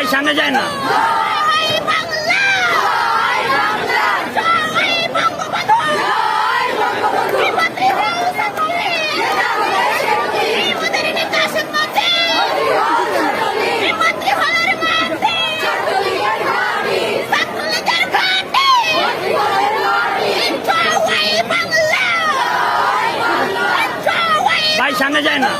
ভাই সামনে যায় না। ভাই সামনে যায় না।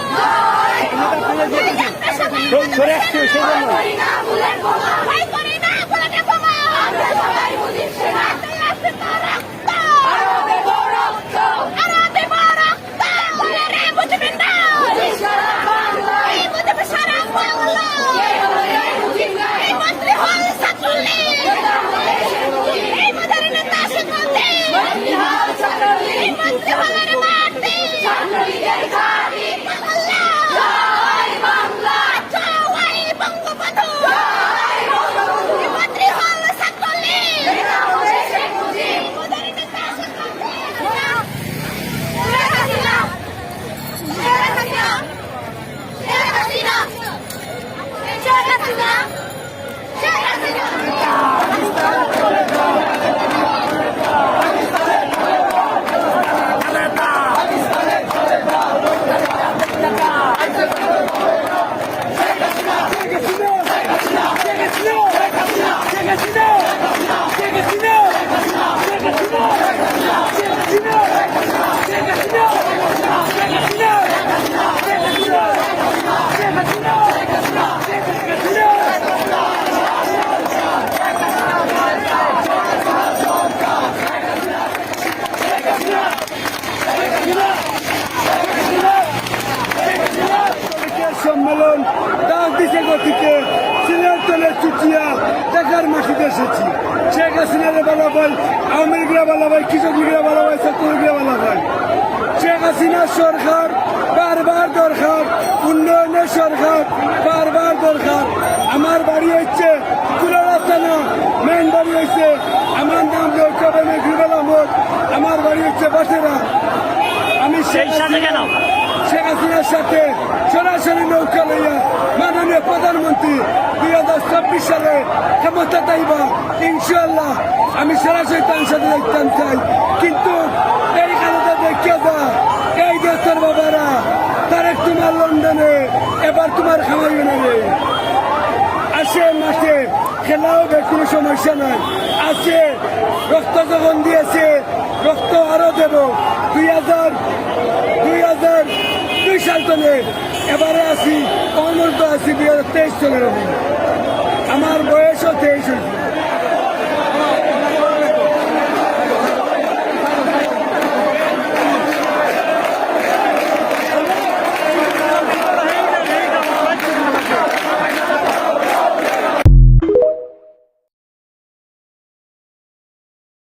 সম্মেলন ডাক দিছে গতিকে সিলেটে চুটিয়া ঢাকার মাটিতে এসেছি। শেখ হাসিনারে বলা ভাই, আওয়ামী লীগরা বলা ভাই, কৃষক লীগরা বলা ভাই, ছাত্রলীগরা বলা ভাই। শেখ হাসিনার সরকার বারবার দরকার, উন্নয়নের সরকার বারবার দরকার। আমার বাড়ি হচ্ছে কুলারা থানা, মেন বাড়ি হচ্ছে আমার নাম রয়েছে মেঘরিবাল আহমদ, আমার বাড়ি হচ্ছে বাটেরা। আমি সেই সাথে কেন শেখ হাসিনার সাথে সরাসরি নৌকা লইয়া মাননীয় প্রধানমন্ত্রী 2024 সালে ক্ষমতা চাইবা, ইনশাল্লাহ আমি সরাসরি তার সাথে দেখতাম চাই। কিন্তু এই কারণে দেখিয়া যা এই দেশের বাবারা তারেক তোমার লন্ডনে, এবার তোমার খামাইবে না রে। আসে মাঠে খেলা হবে, কোনো সমস্যা নাই। আছে রক্ত যখন দিয়েছে, রক্ত আরো দেব। 2002 সাল তলে এবারে আসি, কমন্ত আছি 2023 সালের। আমার বয়সও 23